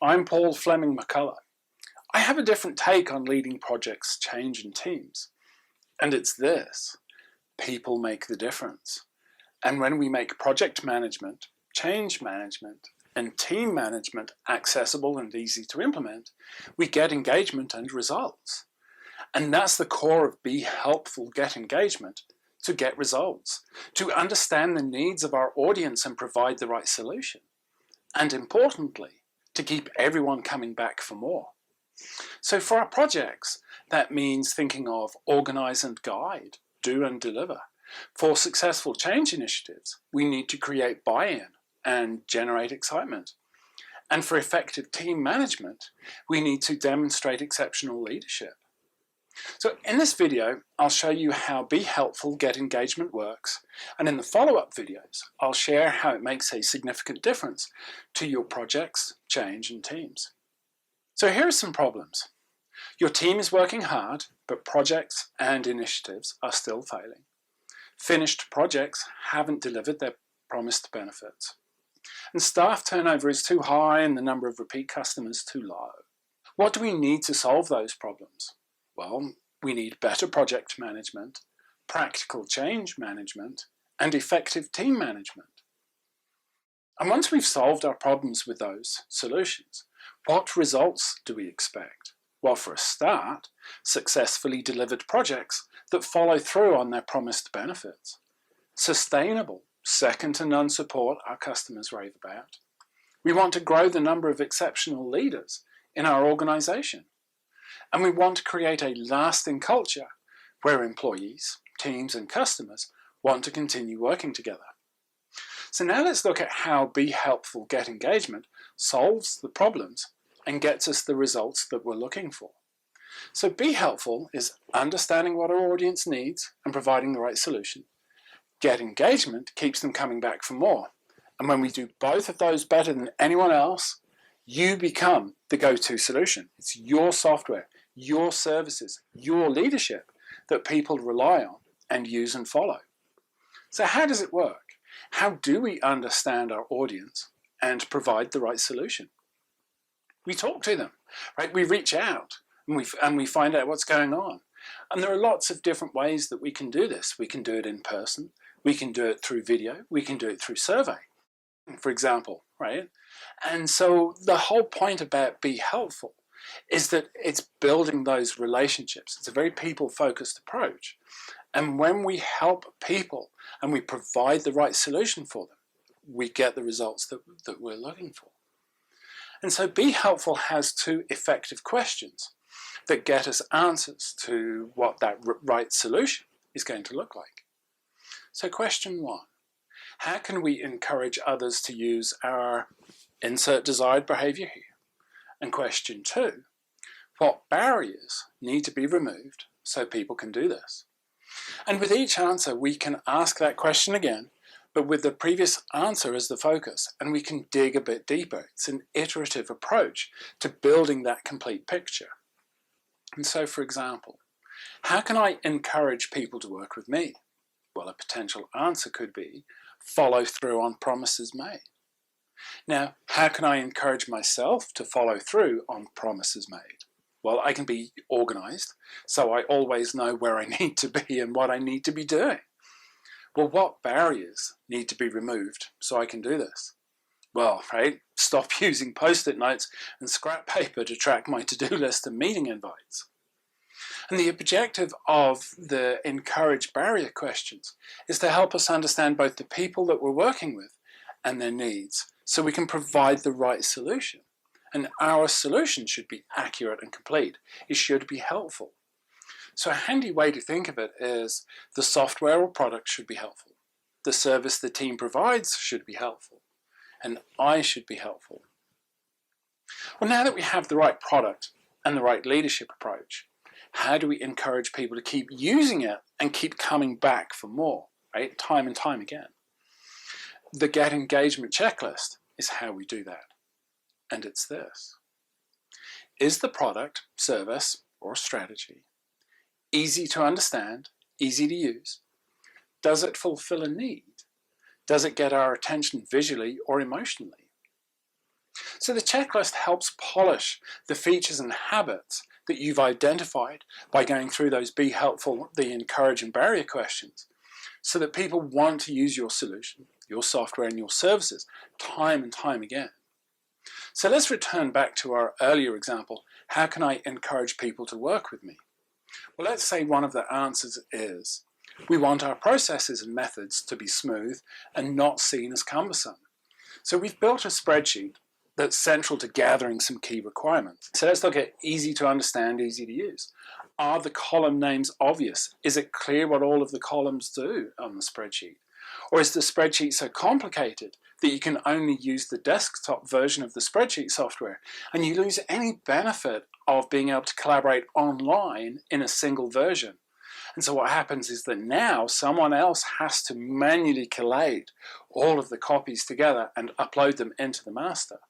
I'm Paul Fleming McCullough. I have a different take on leading projects, change and teams. And it's this: people make the difference. And when we make project management, change management, and team management accessible and easy to implement, we get engagement and results. And that's the core of Be Helpful, Get Engagement, to get results, to understand the needs of our audience and provide the right solution. And importantly, to keep everyone coming back for more. So for our projects, that means thinking of organize and guide, do and deliver. For successful change initiatives, we need to create buy-in and generate excitement. And for effective team management, we need to demonstrate exceptional leadership. So in this video, I'll show you how Be Helpful, Get Engagement works, and in the follow-up videos, I'll share how it makes a significant difference to your projects, change, and teams. So here are some problems. Your team is working hard, but projects and initiatives are still failing. Finished projects haven't delivered their promised benefits. And staff turnover is too high and the number of repeat customers too low. What do we need to solve those problems? Well, we need better project management, practical change management, and effective team management. And once we've solved our problems with those solutions, what results do we expect? Well, for a start, successfully delivered projects that follow through on their promised benefits. Sustainable, second-to-none support our customers rave about. We want to grow the number of exceptional leaders in our organization. And we want to create a lasting culture where employees, teams, and customers want to continue working together. So now let's look at how Be Helpful, Get Engagement solves the problems and gets us the results that we're looking for. So Be Helpful is understanding what our audience needs and providing the right solution. Get Engagement keeps them coming back for more. And when we do both of those better than anyone else, you become the go-to solution. It's your software, your services, your leadership that people rely on and use and follow. So how does it work? How do we understand our audience and provide the right solution? We talk to them, right? We reach out and we find out what's going on. And there are lots of different ways that we can do this. We can do it in person. We can do it through video. We can do it through survey, for example, right? And so the whole point about Be Helpful is that it's building those relationships. It's a very people-focused approach. And when we help people and we provide the right solution for them, we get the results that we're looking for. And so Be Helpful has two effective questions that get us answers to what that right solution is going to look like. So question one, how can we encourage others to use our insert desired behavior here? And question two, what barriers need to be removed so people can do this? And with each answer, we can ask that question again, but with the previous answer as the focus, and we can dig a bit deeper. It's an iterative approach to building that complete picture. And so, for example, how can I encourage people to work with me? Well, a potential answer could be follow through on promises made. Now, how can I encourage myself to follow through on promises made? Well, I can be organized, so I always know where I need to be and what I need to be doing. Well, what barriers need to be removed so I can do this? Well, right, stop using post-it notes and scrap paper to track my to-do list and meeting invites. And the objective of the encourage barrier questions is to help us understand both the people that we're working with and their needs, so we can provide the right solution. And our solution should be accurate and complete. It should be helpful. So a handy way to think of it is the software or product should be helpful. The service the team provides should be helpful. And I should be helpful. Well, now that we have the right product and the right leadership approach, how do we encourage people to keep using it and keep coming back for more, right? Time and time again. The Get Engagement checklist is how we do that. And it's this. Is the product, service, or strategy easy to understand, easy to use? Does it fulfill a need? Does it get our attention visually or emotionally? So the checklist helps polish the features and habits that you've identified by going through those be helpful, the encourage and barrier questions, so that people want to use your solution, your software and your services time and time again. So let's return back to our earlier example. How can I encourage people to work with me? Well, let's say one of the answers is, we want our processes and methods to be smooth and not seen as cumbersome. So we've built a spreadsheet that's central to gathering some key requirements. So let's look at easy to understand, easy to use. Are the column names obvious? Is it clear what all of the columns do on the spreadsheet? Or is the spreadsheet so complicated that you can only use the desktop version of the spreadsheet software and you lose any benefit of being able to collaborate online in a single version? And so what happens is that now someone else has to manually collate all of the copies together and upload them into the master.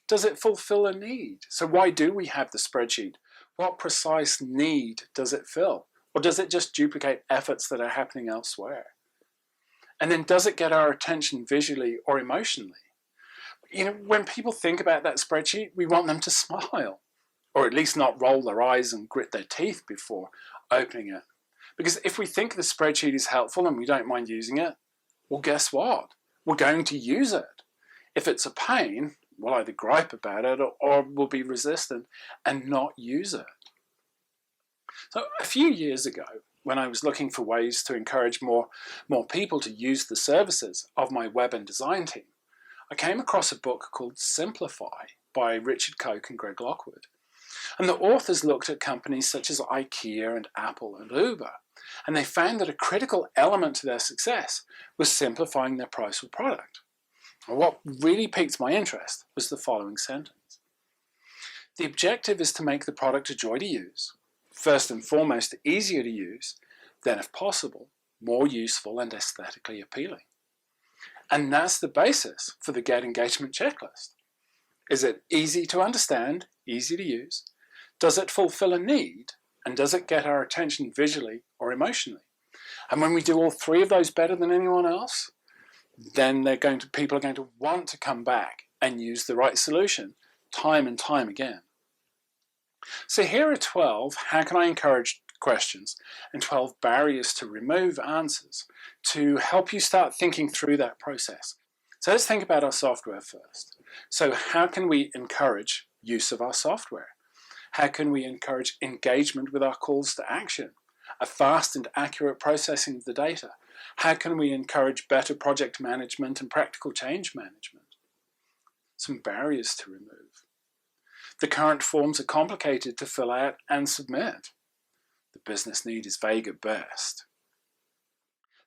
Does it fulfill a need? So why do we have the spreadsheet? What precise need does it fill? Or does it just duplicate efforts that are happening elsewhere? And then does it get our attention visually or emotionally? You know, when people think about that spreadsheet, we want them to smile, or at least not roll their eyes and grit their teeth before opening it. Because if we think the spreadsheet is helpful and we don't mind using it, well, guess what? We're going to use it. If it's a pain, we'll either gripe about it or we'll be resistant and not use it. So a few years ago, when I was looking for ways to encourage more people to use the services of my web and design team, I came across a book called Simplify by Richard Koch and Greg Lockwood. And the authors looked at companies such as IKEA and Apple and Uber, and they found that a critical element to their success was simplifying their price or product. And what really piqued my interest was the following sentence. The objective is to make the product a joy to use, first and foremost easier to use, then if possible, more useful and aesthetically appealing. And that's the basis for the Get Engagement checklist. Is it easy to understand, easy to use? Does it fulfill a need? And does it get our attention visually or emotionally? And when we do all three of those better than anyone else, then people are going to want to come back and use the right solution time and time again. So here are 12 how can I encourage questions and 12 barriers to remove answers to help you start thinking through that process. So let's think about our software first. So how can we encourage use of our software? How can we encourage engagement with our calls to action? A fast and accurate processing of the data? How can we encourage better project management and practical change management? Some barriers to remove. The current forms are complicated to fill out and submit. The business need is vague at best.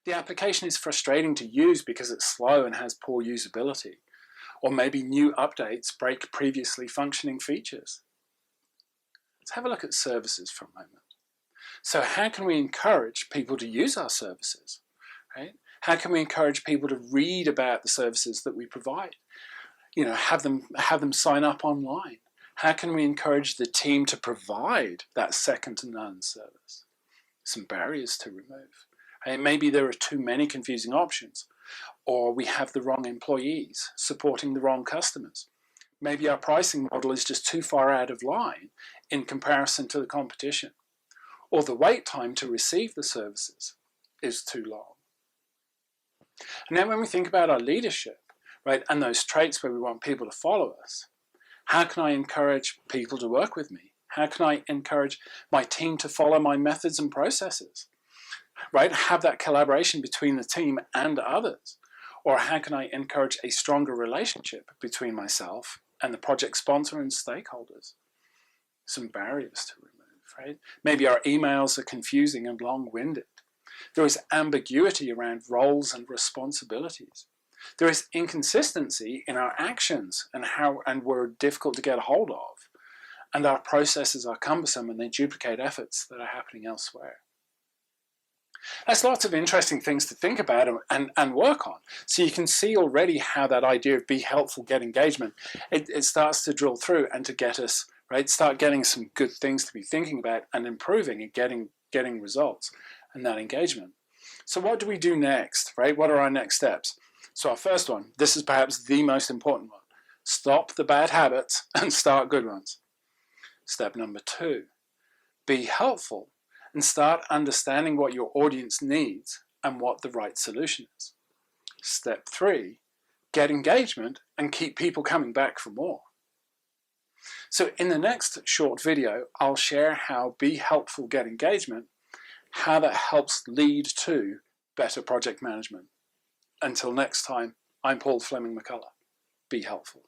The application is frustrating to use because it's slow and has poor usability. Or maybe new updates break previously functioning features. Let's have a look at services for a moment. So how can we encourage people to use our services? Right? How can we encourage people to read about the services that we provide? You know, have them sign up online. How can we encourage the team to provide that second to none service? Some barriers to remove. Right? Maybe there are too many confusing options, or we have the wrong employees supporting the wrong customers. Maybe our pricing model is just too far out of line in comparison to the competition, or the wait time to receive the services is too long. And then when we think about our leadership, right, and those traits where we want people to follow us, how can I encourage people to work with me? How can I encourage my team to follow my methods and processes? Right? Have that collaboration between the team and others. Or how can I encourage a stronger relationship between myself and the project sponsor and stakeholders? Some barriers to remove, right? Maybe our emails are confusing and long-winded. There is ambiguity around roles and responsibilities. There is inconsistency in our actions and we're difficult to get a hold of. And our processes are cumbersome and they duplicate efforts that are happening elsewhere. That's lots of interesting things to think about and work on. So you can see already how that idea of be helpful, get engagement, it starts to drill through and to get us, right, start getting some good things to be thinking about and improving and getting results and that engagement. So what do we do next, right? What are our next steps? So our first one, this is perhaps the most important one. Stop the bad habits and start good ones. Step number 2, be helpful and start understanding what your audience needs and what the right solution is. Step 3, get engagement and keep people coming back for more. So in the next short video, I'll share how be helpful, get engagement, how that helps lead to better project management. Until next time, I'm Paul Fleming McCullough. Be helpful.